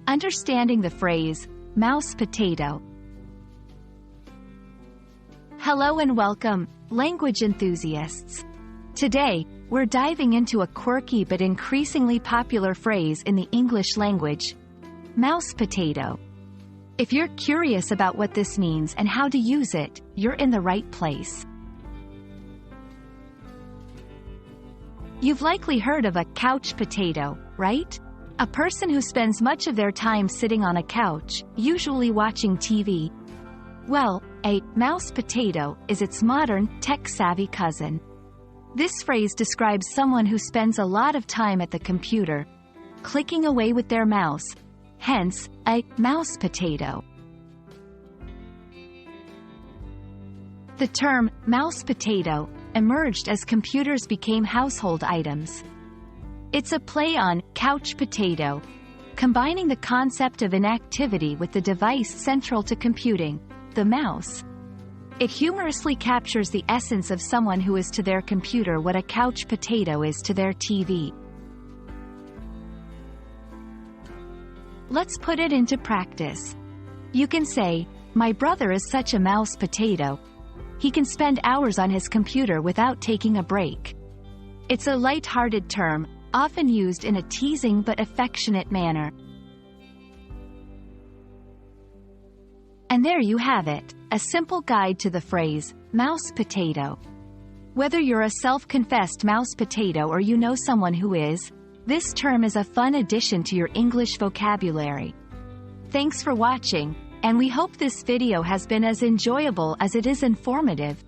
Understanding the phrase, mouse potato. Hello and welcome, language enthusiasts. Today, we're diving into a quirky but increasingly popular phrase in the English language, mouse potato. If you're curious about what this means and how to use it, you're in the right place. You've likely heard of a couch potato, right? A person who spends much of their time sitting on a couch, usually watching TV. Well, a mouse potato is its modern, tech-savvy cousin. This phrase describes someone who spends a lot of time at the computer, clicking away with their mouse, hence, a mouse potato. The term mouse potato emerged as computers became household items. It's a play on couch potato, combining the concept of inactivity with the device central to computing, the mouse. It humorously captures the essence of someone who is to their computer what a couch potato is to their TV. Let's put it into practice. You can say, "My brother is such a mouse potato. He can spend hours on his computer without taking a break." It's a light-hearted term, often used in a teasing but affectionate manner. And there you have it, a simple guide to the phrase, mouse potato. Whether you're a self-confessed mouse potato or you know someone who is, this term is a fun addition to your English vocabulary. Thanks for watching, and we hope this video has been as enjoyable as it is informative.